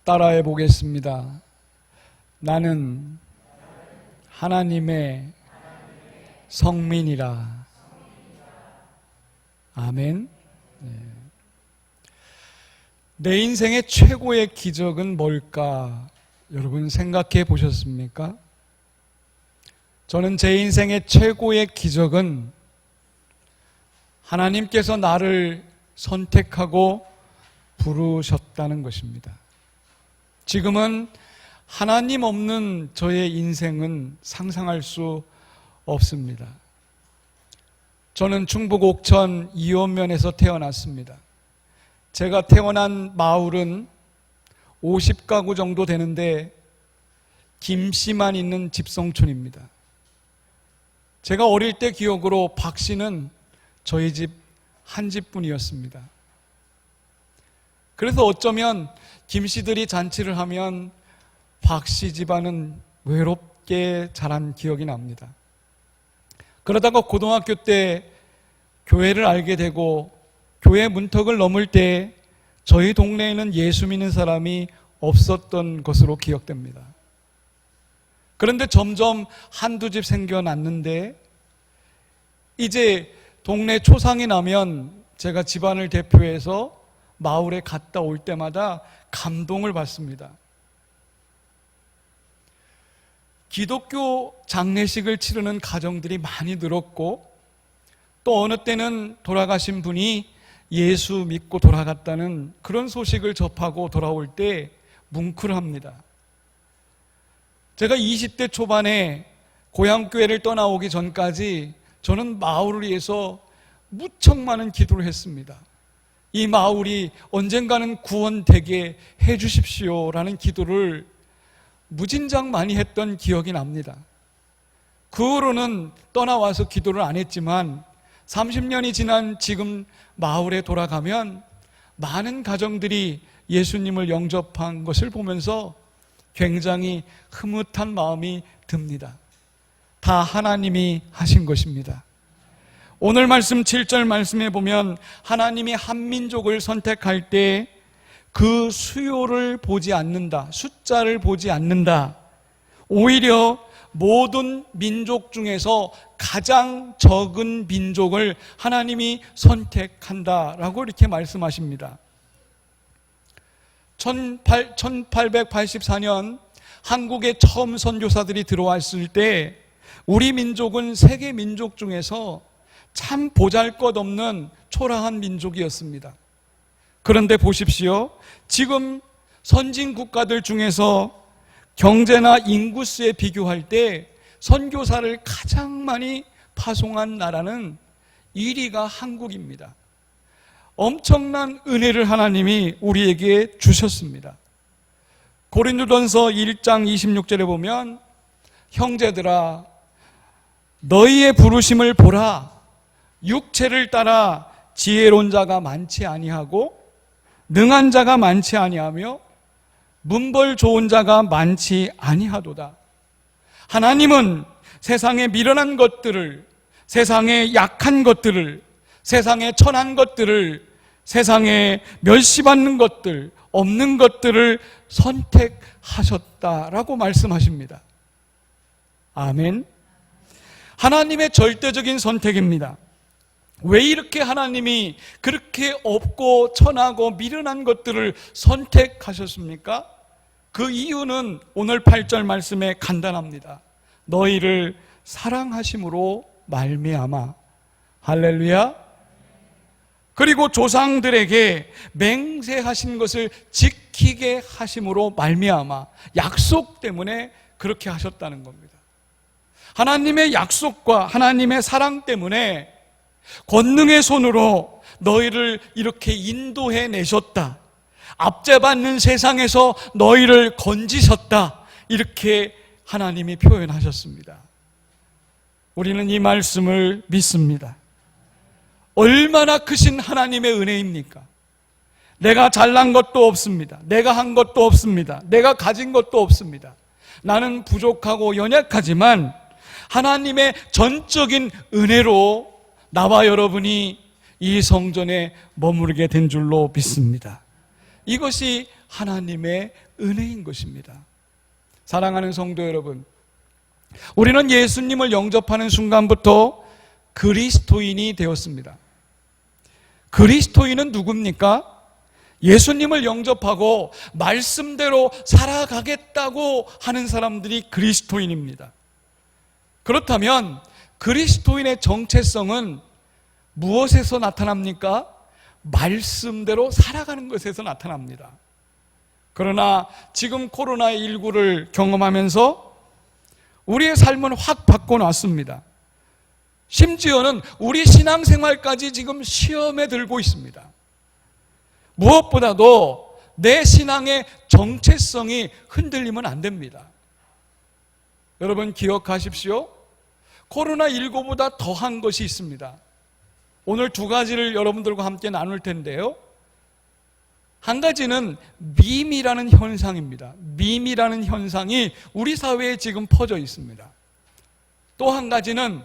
따라해 보겠습니다. 나는 하나님의 성민이라. 아멘. 내 인생의 최고의 기적은 뭘까? 여러분 생각해 보셨습니까? 저는 제 인생의 최고의 기적은 하나님께서 나를 선택하고 부르셨다는 것입니다. 지금은 하나님 없는 저의 인생은 상상할 수 없습니다. 저는 충북 옥천 이원면에서 태어났습니다. 제가 태어난 마을은 50가구 정도 되는데 김씨만 있는 집성촌입니다. 제가 어릴 때 기억으로 박씨는 저희 집 한 집뿐이었습니다. 그래서 어쩌면 김씨들이 잔치를 하면 박씨 집안은 외롭게 자란 기억이 납니다. 그러다가 고등학교 때 교회를 알게 되고 교회 문턱을 넘을 때 저희 동네에는 예수 믿는 사람이 없었던 것으로 기억됩니다. 그런데 점점 한두 집 생겨났는데 이제 동네 초상이 나면 제가 집안을 대표해서 마을에 갔다 올 때마다 감동을 받습니다. 기독교 장례식을 치르는 가정들이 많이 늘었고 또 어느 때는 돌아가신 분이 예수 믿고 돌아갔다는 그런 소식을 접하고 돌아올 때 뭉클합니다. 제가 20대 초반에 고향교회를 떠나오기 전까지 저는 마을을 위해서 무척 많은 기도를 했습니다. 이 마을이 언젠가는 구원되게 해주십시오라는 기도를 무진장 많이 했던 기억이 납니다. 그 후로는 떠나와서 기도를 안 했지만 30년이 지난 지금 마을에 돌아가면 많은 가정들이 예수님을 영접한 것을 보면서 굉장히 흐뭇한 마음이 듭니다. 다 하나님이 하신 것입니다. 오늘 말씀 7절 말씀에 보면 하나님이 한 민족을 선택할 때 그 수요를 보지 않는다, 숫자를 보지 않는다. 오히려 모든 민족 중에서 가장 적은 민족을 하나님이 선택한다라고 이렇게 말씀하십니다. 1884년 한국에 처음 선교사들이 들어왔을 때 우리 민족은 세계 민족 중에서 참 보잘것없는 초라한 민족이었습니다. 그런데 보십시오. 지금 선진 국가들 중에서 경제나 인구수에 비교할 때 선교사를 가장 많이 파송한 나라는 1위가 한국입니다. 엄청난 은혜를 하나님이 우리에게 주셨습니다. 고린도전서 1장 26절에 보면 형제들아 너희의 부르심을 보라. 육체를 따라 지혜로운 자가 많지 아니하고 능한 자가 많지 아니하며 문벌 좋은 자가 많지 아니하도다. 하나님은 세상에 미련한 것들을, 세상에 약한 것들을, 세상에 천한 것들을, 세상에 멸시받는 것들, 없는 것들을 선택하셨다라고 말씀하십니다. 아멘. 하나님의 절대적인 선택입니다. 왜 이렇게 하나님이 그렇게 없고 천하고 미련한 것들을 선택하셨습니까? 그 이유는 오늘 8절 말씀에 간단합니다. 너희를 사랑하심으로 말미암아. 할렐루야. 그리고 조상들에게 맹세하신 것을 지키게 하심으로 말미암아. 약속 때문에 그렇게 하셨다는 겁니다. 하나님의 약속과 하나님의 사랑 때문에 권능의 손으로 너희를 이렇게 인도해 내셨다. 압제받는 세상에서 너희를 건지셨다. 이렇게 하나님이 표현하셨습니다. 우리는 이 말씀을 믿습니다. 얼마나 크신 하나님의 은혜입니까? 내가 잘난 것도 없습니다. 내가 한 것도 없습니다. 내가 가진 것도 없습니다. 나는 부족하고 연약하지만 하나님의 전적인 은혜로 나와 여러분이 이 성전에 머무르게 된 줄로 믿습니다. 이것이 하나님의 은혜인 것입니다. 사랑하는 성도 여러분, 우리는 예수님을 영접하는 순간부터 그리스도인이 되었습니다. 그리스도인은 누굽니까? 예수님을 영접하고 말씀대로 살아가겠다고 하는 사람들이 그리스도인입니다. 그렇다면 그리스도인의 정체성은 무엇에서 나타납니까? 말씀대로 살아가는 것에서 나타납니다. 그러나 지금 코로나19를 경험하면서 우리의 삶은 확 바꿔놨습니다. 심지어는 우리 신앙생활까지 지금 시험에 들고 있습니다. 무엇보다도 내 신앙의 정체성이 흔들리면 안 됩니다. 여러분 기억하십시오. 코로나19보다 더한 것이 있습니다. 오늘 두 가지를 여러분들과 함께 나눌 텐데요. 한 가지는 밈이라는 현상입니다. 밈이라는 현상이 우리 사회에 지금 퍼져 있습니다. 또 한 가지는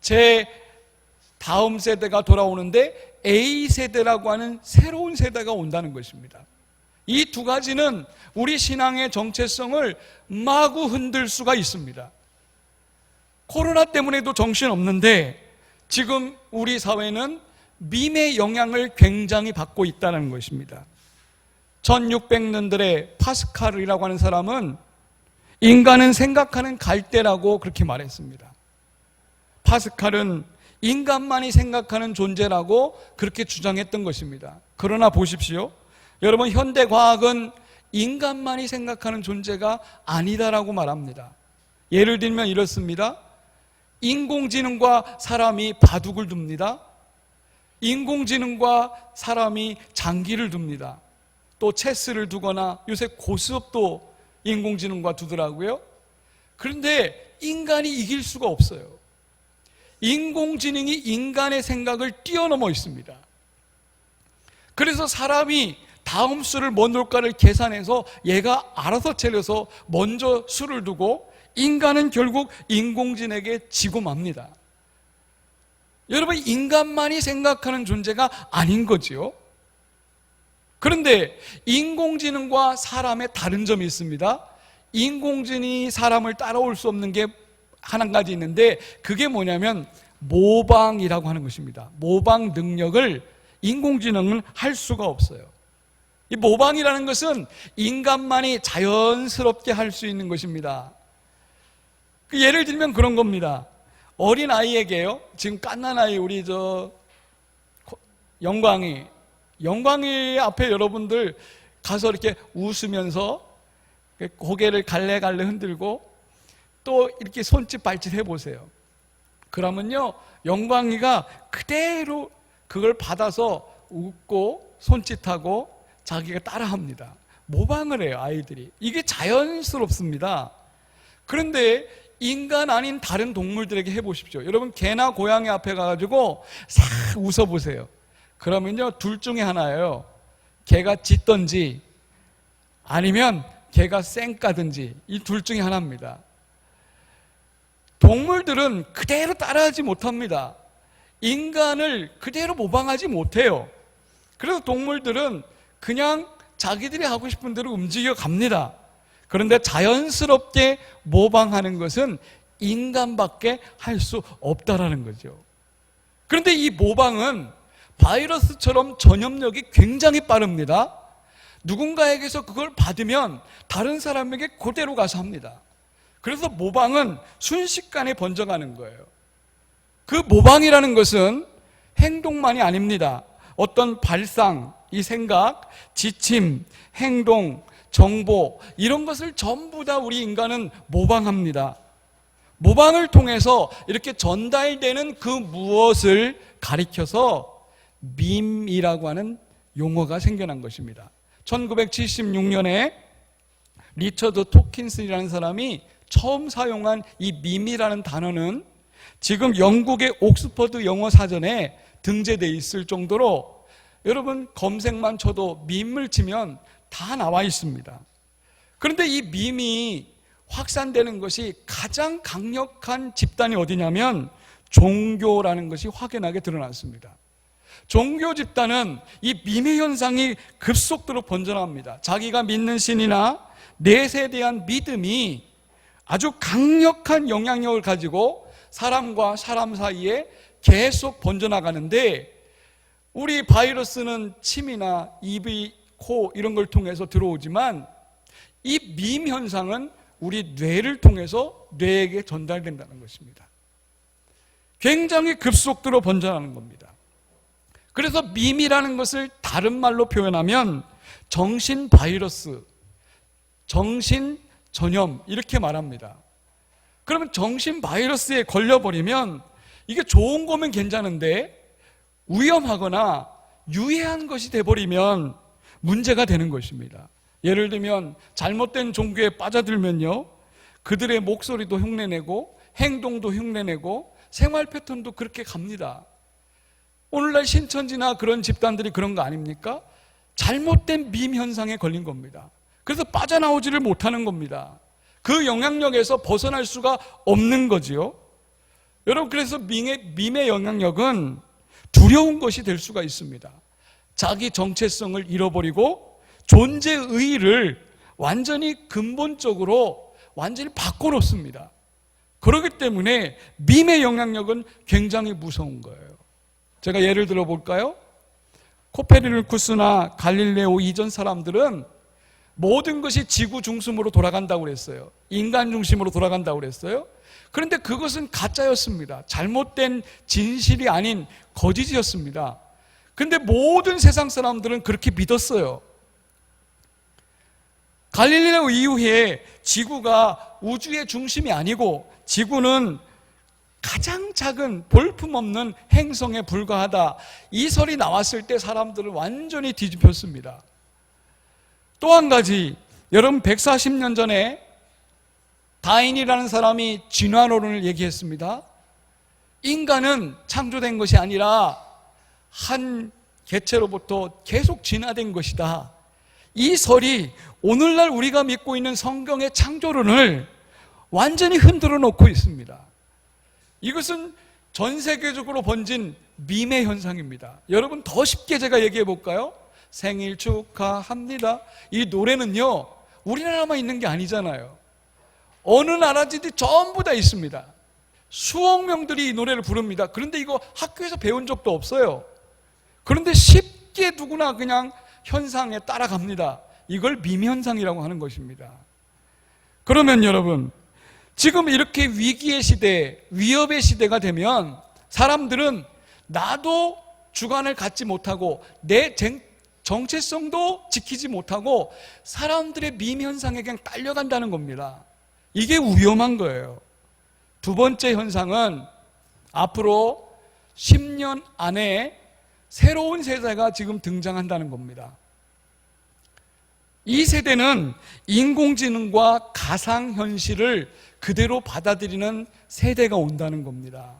제 다음 세대가 돌아오는데 A세대라고 하는 새로운 세대가 온다는 것입니다. 이 두 가지는 우리 신앙의 정체성을 마구 흔들 수가 있습니다. 코로나 때문에도 정신없는데 지금 우리 사회는 밈의 영향을 굉장히 받고 있다는 것입니다. 1600년들의 파스칼이라고 하는 사람은 인간은 생각하는 갈대라고 그렇게 말했습니다. 파스칼은 인간만이 생각하는 존재라고 그렇게 주장했던 것입니다. 그러나 보십시오. 여러분 현대과학은 인간만이 생각하는 존재가 아니다라고 말합니다. 예를 들면 이렇습니다. 인공지능과 사람이 바둑을 둡니다. 인공지능과 사람이 장기를 둡니다. 또 체스를 두거나 요새 고스톱도 인공지능과 두더라고요. 그런데 인간이 이길 수가 없어요. 인공지능이 인간의 생각을 뛰어넘어 있습니다. 그래서 사람이 다음 수를 뭐 놓을까를 계산해서 얘가 알아서 차려서 먼저 수를 두고 인간은 결국 인공지능에게 지고 맙니다. 여러분 인간만이 생각하는 존재가 아닌 거지요. 그런데 인공지능과 사람의 다른 점이 있습니다. 인공지능이 사람을 따라올 수 없는 게 한 가지 있는데 그게 뭐냐면 모방이라고 하는 것입니다. 모방 능력을 인공지능은 할 수가 없어요. 이 모방이라는 것은 인간만이 자연스럽게 할 수 있는 것입니다. 예를 들면 그런 겁니다. 어린 아이에게요. 지금 갓난아이 우리 영광이 앞에 여러분들 가서 이렇게 웃으면서 고개를 갈래갈래 흔들고 또 이렇게 손짓 발짓 해보세요. 그러면요 영광이가 그대로 그걸 받아서 웃고 손짓하고 자기가 따라합니다. 모방을 해요 아이들이. 이게 자연스럽습니다. 그런데 인간 아닌 다른 동물들에게 해보십시오. 여러분 개나 고양이 앞에 가가지고 싹 웃어보세요. 그러면요 둘 중에 하나예요. 개가 짖든지 아니면 개가 쌩까든지 이 둘 중에 하나입니다. 동물들은 그대로 따라하지 못합니다. 인간을 그대로 모방하지 못해요. 그래서 동물들은 그냥 자기들이 하고 싶은 대로 움직여 갑니다. 그런데 자연스럽게 모방하는 것은 인간밖에 할 수 없다라는 거죠. 그런데 이 모방은 바이러스처럼 전염력이 굉장히 빠릅니다. 누군가에게서 그걸 받으면 다른 사람에게 그대로 가서 합니다. 그래서 모방은 순식간에 번져가는 거예요. 그 모방이라는 것은 행동만이 아닙니다. 어떤 발상, 이 생각, 지침, 행동, 정보 이런 것을 전부 다 우리 인간은 모방합니다. 모방을 통해서 이렇게 전달되는 그 무엇을 가리켜서 밈이라고 하는 용어가 생겨난 것입니다. 1976년에 리처드 토킨슨이라는 사람이 처음 사용한 이 밈이라는 단어는 지금 영국의 옥스퍼드 영어 사전에 등재되어 있을 정도로 여러분 검색만 쳐도 밈을 치면 다 나와 있습니다. 그런데 이 밈이 확산되는 것이 가장 강력한 집단이 어디냐면 종교라는 것이 확연하게 드러났습니다. 종교 집단은 이 미매 현상이 급속도로 번져나갑니다. 자기가 믿는 신이나 넷에 대한 믿음이 아주 강력한 영향력을 가지고 사람과 사람 사이에 계속 번져나가는데, 우리 바이러스는 침이나 입이, 코 이런 걸 통해서 들어오지만 이 밈 현상은 우리 뇌를 통해서 뇌에게 전달된다는 것입니다. 굉장히 급속도로 번져나가는 겁니다. 그래서 밈이라는 것을 다른 말로 표현하면 정신 바이러스, 정신 전염 이렇게 말합니다. 그러면 정신 바이러스에 걸려버리면 이게 좋은 거면 괜찮은데 위험하거나 유해한 것이 돼버리면 문제가 되는 것입니다. 예를 들면 잘못된 종교에 빠져들면요, 그들의 목소리도 흉내내고 행동도 흉내내고 생활 패턴도 그렇게 갑니다. 오늘날 신천지나 그런 집단들이 그런 거 아닙니까? 잘못된 밈 현상에 걸린 겁니다. 그래서 빠져나오지를 못하는 겁니다. 그 영향력에서 벗어날 수가 없는 거지요. 여러분, 그래서 밈의 영향력은 두려운 것이 될 수가 있습니다. 자기 정체성을 잃어버리고 존재의 의의를 완전히 근본적으로 완전히 바꿔놓습니다. 그렇기 때문에 밈의 영향력은 굉장히 무서운 거예요. 제가 예를 들어 볼까요? 코페르니쿠스나 갈릴레오 이전 사람들은 모든 것이 지구 중심으로 돌아간다고 그랬어요. 인간 중심으로 돌아간다고 그랬어요. 그런데 그것은 가짜였습니다. 잘못된 진실이 아닌 거짓이었습니다. 그런데 모든 세상 사람들은 그렇게 믿었어요. 갈릴레오 이후에 지구가 우주의 중심이 아니고 지구는 가장 작은 볼품없는 행성에 불과하다, 이 설이 나왔을 때 사람들을 완전히 뒤집혔습니다. 또 한 가지, 여러분 140년 전에 다윈이라는 사람이 진화론을 얘기했습니다. 인간은 창조된 것이 아니라 한 개체로부터 계속 진화된 것이다. 이 설이 오늘날 우리가 믿고 있는 성경의 창조론을 완전히 흔들어 놓고 있습니다. 이것은 전 세계적으로 번진 밈의 현상입니다. 여러분, 더 쉽게 제가 얘기해 볼까요? 생일 축하합니다. 이 노래는요, 우리나라만 있는 게 아니잖아요. 어느 나라든지 전부 다 있습니다. 수억 명들이 이 노래를 부릅니다. 그런데 이거 학교에서 배운 적도 없어요. 그런데 쉽게 누구나 그냥 현상에 따라갑니다. 이걸 밈 현상이라고 하는 것입니다. 그러면 여러분, 지금 이렇게 위기의 시대, 위협의 시대가 되면 사람들은 나도 주관을 갖지 못하고 내 정체성도 지키지 못하고 사람들의 밈 현상에 그냥 딸려간다는 겁니다. 이게 위험한 거예요. 두 번째 현상은 앞으로 10년 안에 새로운 세대가 지금 등장한다는 겁니다. 이 세대는 인공지능과 가상현실을 그대로 받아들이는 세대가 온다는 겁니다.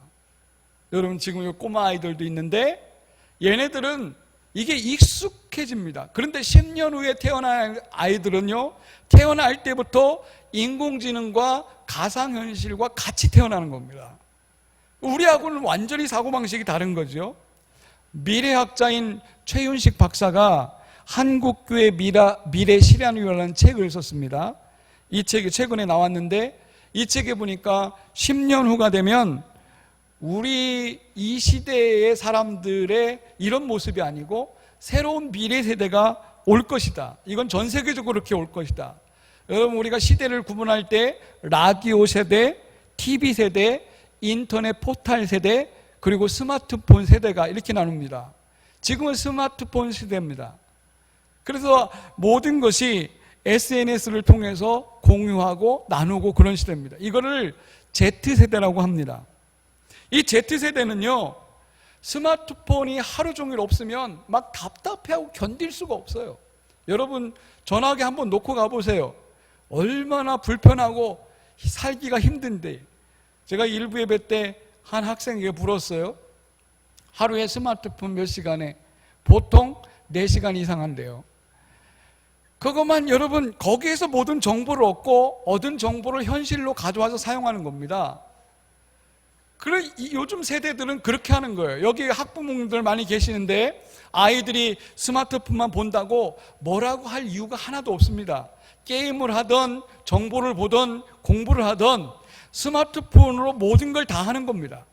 여러분, 지금 이 꼬마 아이들도 있는데 얘네들은 이게 익숙해집니다. 그런데 10년 후에 태어날 아이들은요, 태어날 때부터 인공지능과 가상현실과 같이 태어나는 겁니다. 우리하고는 완전히 사고방식이 다른 거죠. 미래학자인 최윤식 박사가 한국교회 미래 실현이라는 책을 썼습니다. 이 책이 최근에 나왔는데, 이 책에 보니까 10년 후가 되면 우리 이 시대의 사람들의 이런 모습이 아니고 새로운 미래 세대가 올 것이다. 이건 전 세계적으로 그렇게 올 것이다. 여러분, 우리가 시대를 구분할 때 라디오 세대, TV 세대, 인터넷 포탈 세대, 그리고 스마트폰 세대가 이렇게 나눕니다. 지금은 스마트폰 시대입니다. 그래서 모든 것이 SNS를 통해서 공유하고 나누고 그런 시대입니다. 이거를 Z세대라고 합니다. 이 Z세대는요, 스마트폰이 하루 종일 없으면 막 답답해하고 견딜 수가 없어요. 여러분, 전화기 한번 놓고 가보세요. 얼마나 불편하고 살기가 힘든데. 제가 일부 예배 때 한 학생에게 물었어요. 하루에 스마트폰 몇 시간에? 보통 4시간 이상 한대요. 그것만 여러분, 거기에서 모든 정보를 얻고 얻은 정보를 현실로 가져와서 사용하는 겁니다. 요즘 세대들은 그렇게 하는 거예요. 여기 학부모님들 많이 계시는데 아이들이 스마트폰만 본다고 뭐라고 할 이유가 하나도 없습니다. 게임을 하던 정보를 보던 공부를 하던 스마트폰으로 모든 걸 다 하는 겁니다.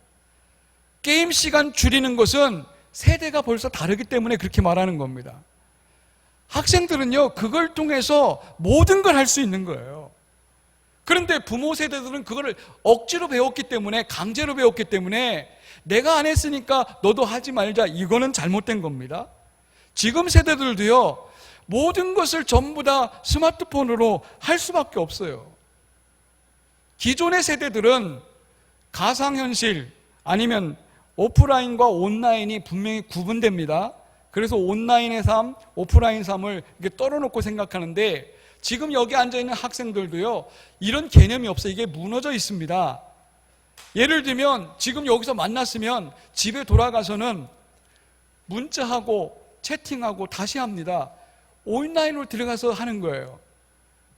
게임 시간 줄이는 것은 세대가 벌써 다르기 때문에 그렇게 말하는 겁니다. 학생들은요, 그걸 통해서 모든 걸 할 수 있는 거예요. 그런데 부모 세대들은 그거를 억지로 배웠기 때문에, 강제로 배웠기 때문에 내가 안 했으니까 너도 하지 말자, 이거는 잘못된 겁니다. 지금 세대들도요, 모든 것을 전부 다 스마트폰으로 할 수밖에 없어요. 기존의 세대들은 가상현실 아니면 오프라인과 온라인이 분명히 구분됩니다. 그래서 온라인의 삶, 오프라인 삶을 이렇게 떨어놓고 생각하는데, 지금 여기 앉아있는 학생들도요, 이런 개념이 없어요. 이게 무너져 있습니다. 예를 들면 지금 여기서 만났으면 집에 돌아가서는 문자하고 채팅하고 다시 합니다. 온라인으로 들어가서 하는 거예요.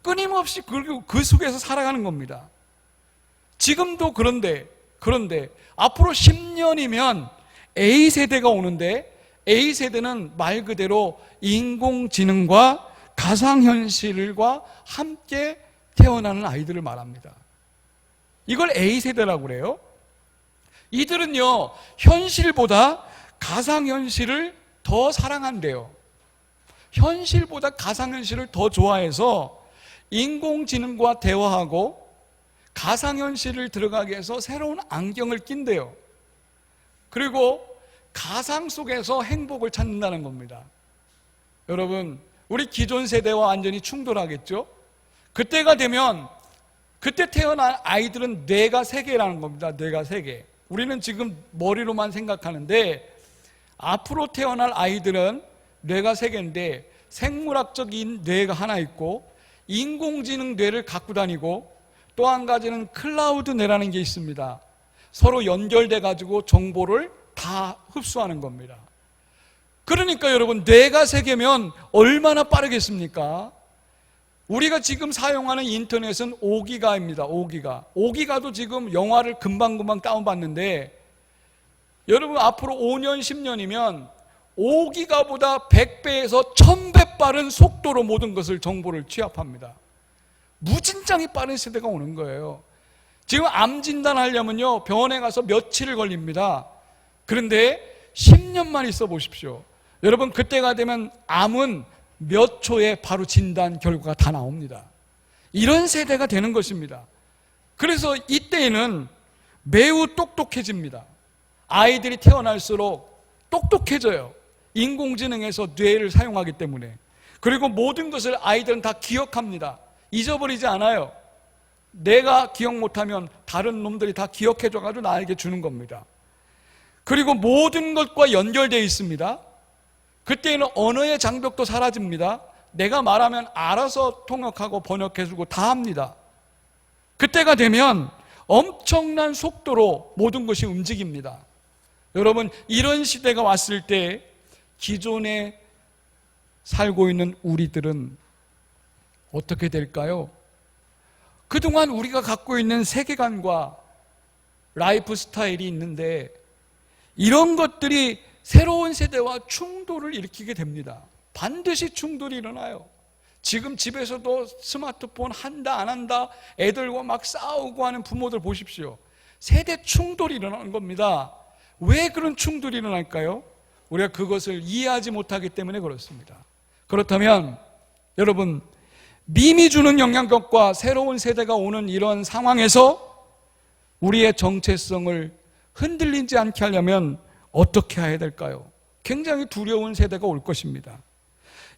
끊임없이 그 속에서 살아가는 겁니다. 지금도 그런데 앞으로 10년이면 A세대가 오는데, A세대는 말 그대로 인공지능과 가상현실과 함께 태어나는 아이들을 말합니다. 이걸 A세대라고 그래요. 이들은요, 현실보다 가상현실을 더 사랑한대요. 현실보다 가상현실을 더 좋아해서 인공지능과 대화하고 가상현실을 들어가게 해서 새로운 안경을 낀대요. 그리고 가상 속에서 행복을 찾는다는 겁니다. 여러분, 우리 기존 세대와 완전히 충돌하겠죠? 그때가 되면, 그때 태어난 아이들은 뇌가 3개라는 겁니다. 뇌가 3개. 우리는 지금 머리로만 생각하는데, 앞으로 태어날 아이들은 뇌가 3개인데 생물학적인 뇌가 하나 있고 인공지능 뇌를 갖고 다니고, 또 한 가지는 클라우드 뇌라는 게 있습니다. 서로 연결돼 가지고 정보를 다 흡수하는 겁니다. 그러니까 여러분, 뇌가 3개면 얼마나 빠르겠습니까? 우리가 지금 사용하는 인터넷은 5기가입니다. 5기가. 5기가도 지금 영화를 금방금방 다운받는데, 여러분 앞으로 5년, 10년이면 5기가보다 100배에서 1000배 빠른 속도로 모든 것을, 정보를 취합합니다. 무진장이 빠른 세대가 오는 거예요. 지금 암 진단하려면요, 병원에 가서 며칠을 걸립니다. 그런데 10년만 있어 보십시오. 여러분, 그때가 되면 암은 몇 초에 바로 진단 결과가 다 나옵니다. 이런 세대가 되는 것입니다. 그래서 이때에는 매우 똑똑해집니다. 아이들이 태어날수록 똑똑해져요. 인공지능에서 뇌를 사용하기 때문에. 그리고 모든 것을 아이들은 다 기억합니다. 잊어버리지 않아요. 내가 기억 못하면 다른 놈들이 다 기억해줘가지고 나에게 주는 겁니다. 그리고 모든 것과 연결되어 있습니다. 그때는 언어의 장벽도 사라집니다. 내가 말하면 알아서 통역하고 번역해주고 다 합니다. 그때가 되면 엄청난 속도로 모든 것이 움직입니다. 여러분, 이런 시대가 왔을 때 기존에 살고 있는 우리들은 어떻게 될까요? 그동안 우리가 갖고 있는 세계관과 라이프 스타일이 있는데, 이런 것들이 새로운 세대와 충돌을 일으키게 됩니다. 반드시 충돌이 일어나요. 지금 집에서도 스마트폰 한다 안 한다 애들과 막 싸우고 하는 부모들 보십시오. 세대 충돌이 일어나는 겁니다. 왜 그런 충돌이 일어날까요? 우리가 그것을 이해하지 못하기 때문에 그렇습니다. 그렇다면 여러분, 밈이 주는 영향력과 새로운 세대가 오는 이런 상황에서 우리의 정체성을 흔들리지 않게 하려면 어떻게 해야 될까요? 굉장히 두려운 세대가 올 것입니다.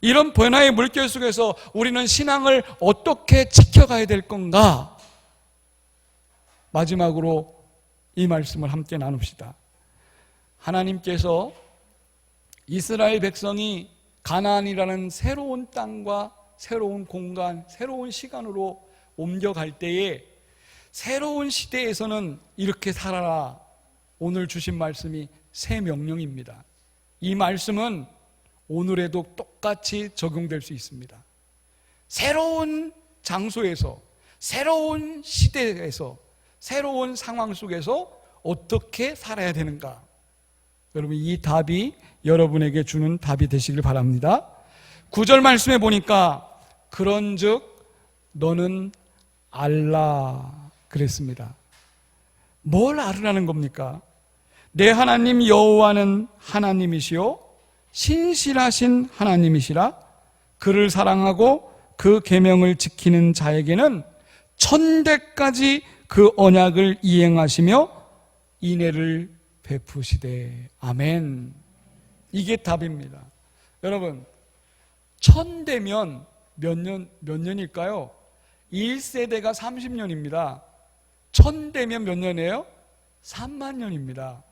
이런 변화의 물결 속에서 우리는 신앙을 어떻게 지켜가야 될 건가? 마지막으로 이 말씀을 함께 나눕시다. 하나님께서 이스라엘 백성이 가나안이라는 새로운 땅과 새로운 공간, 새로운 시간으로 옮겨갈 때에 새로운 시대에서는 이렇게 살아라. 오늘 주신 말씀이 새 명령입니다. 이 말씀은 오늘에도 똑같이 적용될 수 있습니다. 새로운 장소에서, 새로운 시대에서, 새로운 상황 속에서 어떻게 살아야 되는가? 여러분, 이 답이 여러분에게 주는 답이 되시길 바랍니다. 9절 말씀에 보니까 그런즉 너는 알라 그랬습니다. 뭘 알으라는 겁니까? 내 하나님 여호와는 하나님이시요 신실하신 하나님이시라. 그를 사랑하고 그 계명을 지키는 자에게는 천대까지 그 언약을 이행하시며 인애를 베푸시되. 아멘. 이게 답입니다. 여러분, 천대면 몇 년일까요? 1세대가 30년입니다. 천대면 몇 년이에요? 3만 년입니다.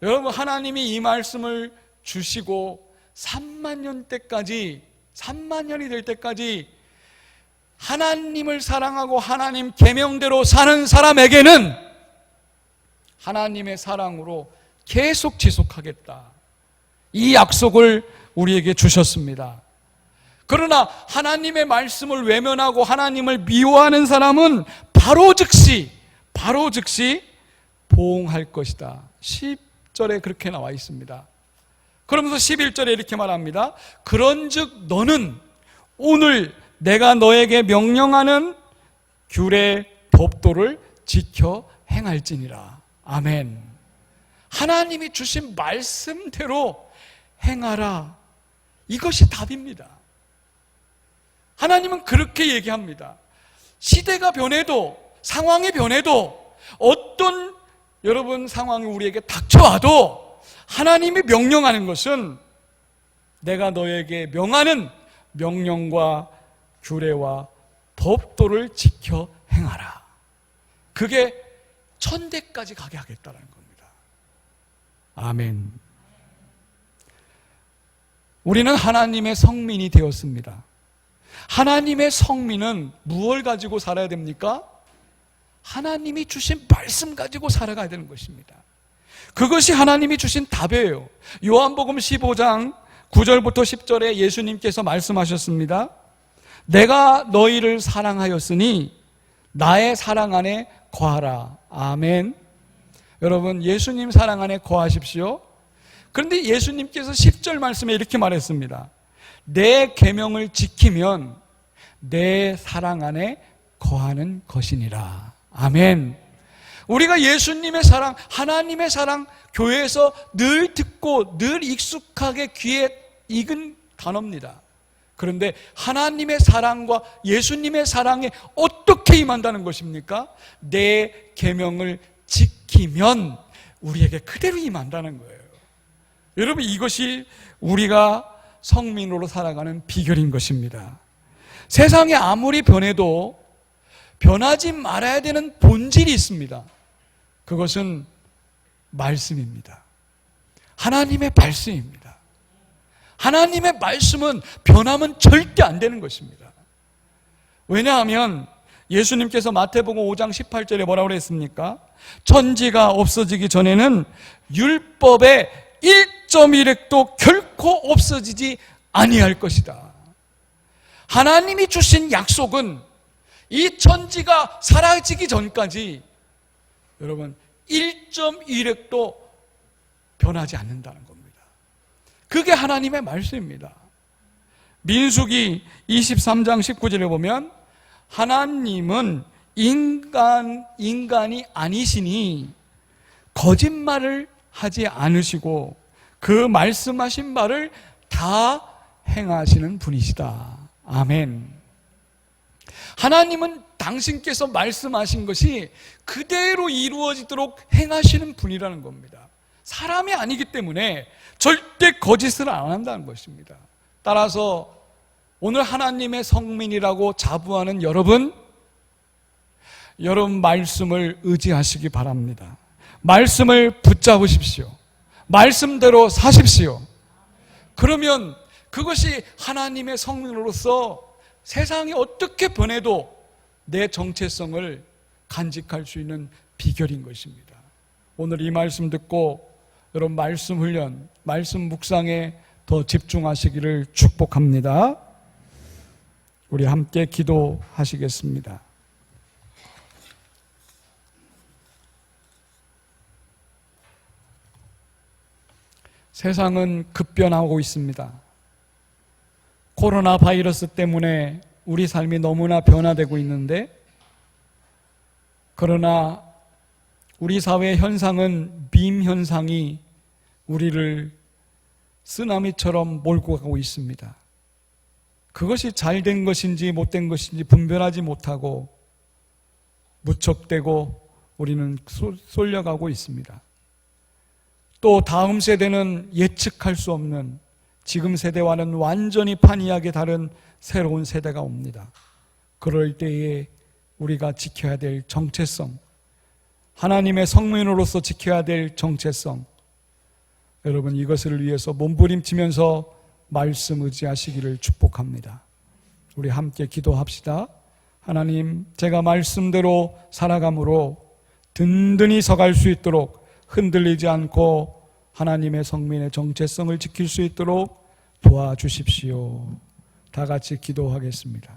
여러분, 하나님이 이 말씀을 주시고 3만 년 때까지, 3만 년이 될 때까지 하나님을 사랑하고 하나님 계명대로 사는 사람에게는 하나님의 사랑으로 계속 지속하겠다, 이 약속을 우리에게 주셨습니다. 그러나 하나님의 말씀을 외면하고 하나님을 미워하는 사람은 바로 즉시 보응할 것이다. 10절에 그렇게 나와 있습니다. 그러면서 11절에 이렇게 말합니다. 그런즉 너는 오늘 내가 너에게 명령하는 규례 법도를 지켜 행할지니라. 아멘. 하나님이 주신 말씀대로 행하라. 이것이 답입니다. 하나님은 그렇게 얘기합니다. 시대가 변해도, 상황이 변해도, 어떤 여러분 상황이 우리에게 닥쳐와도 하나님이 명령하는 것은 내가 너에게 명하는 명령과 규례와 법도를 지켜 행하라. 그게 천대까지 가게 하겠다는 겁니다. 아멘. 우리는 하나님의 성민이 되었습니다. 하나님의 성민은 무엇을 가지고 살아야 됩니까? 하나님이 주신 말씀 가지고 살아가야 되는 것입니다. 그것이 하나님이 주신 답이에요. 요한복음 15장 9절부터 10절에 예수님께서 말씀하셨습니다. 내가 너희를 사랑하였으니 나의 사랑 안에 거하라. 아멘. 여러분, 예수님 사랑 안에 거하십시오. 그런데 예수님께서 10절 말씀에 이렇게 말했습니다. 내 계명을 지키면 내 사랑 안에 거하는 것이니라. 아멘. 우리가 예수님의 사랑, 하나님의 사랑, 교회에서 늘 듣고 늘 익숙하게 귀에 익은 단어입니다. 그런데 하나님의 사랑과 예수님의 사랑에 어떻게 임한다는 것입니까? 내 계명을 지키면 우리에게 그대로 임한다는 거예요. 여러분, 이것이 우리가 성민으로 살아가는 비결인 것입니다. 세상이 아무리 변해도 변하지 말아야 되는 본질이 있습니다. 그것은 말씀입니다. 하나님의 말씀입니다. 하나님의 말씀은 변하면 절대 안 되는 것입니다. 왜냐하면 예수님께서 마태복음 5장 18절에 뭐라고 그랬습니까? 천지가 없어지기 전에는 율법의 1.1획도 결코 없어지지 아니할 것이다. 하나님이 주신 약속은 이 천지가 사라지기 전까지 여러분 1.1획도 변하지 않는다는 겁니다. 그게 하나님의 말씀입니다. 민수기 23장 19절에 보면 하나님은 인간이 아니시니 거짓말을 하지 않으시고 그 말씀하신 바를 다 행하시는 분이시다. 아멘. 하나님은 당신께서 말씀하신 것이 그대로 이루어지도록 행하시는 분이라는 겁니다. 사람이 아니기 때문에 절대 거짓을 안 한다는 것입니다. 따라서 오늘 하나님의 성민이라고 자부하는 여러분 말씀을 의지하시기 바랍니다. 말씀을 붙잡으십시오. 말씀대로 사십시오. 그러면 그것이 하나님의 성민으로서 세상이 어떻게 변해도 내 정체성을 간직할 수 있는 비결인 것입니다. 오늘 이 말씀 듣고 여러분 말씀 훈련, 말씀 묵상에 더 집중하시기를 축복합니다. 우리 함께 기도하시겠습니다. 세상은 급변하고 있습니다. 코로나 바이러스 때문에 우리 삶이 너무나 변화되고 있는데, 그러나 우리 사회의 현상은 빔 현상이 우리를 쓰나미처럼 몰고 가고 있습니다. 그것이 잘된 것인지 못된 것인지 분별하지 못하고 무척대고 우리는 쏠려가고 있습니다. 또 다음 세대는 예측할 수 없는, 지금 세대와는 완전히 판이하게 다른 새로운 세대가 옵니다. 그럴 때에 우리가 지켜야 될 정체성, 하나님의 성민으로서 지켜야 될 정체성, 여러분 이것을 위해서 몸부림치면서 말씀 의지하시기를 축복합니다. 우리 함께 기도합시다. 하나님, 제가 말씀대로 살아감으로 든든히 서갈 수 있도록, 흔들리지 않고 하나님의 성민의 정체성을 지킬 수 있도록 도와주십시오. 다 같이 기도하겠습니다.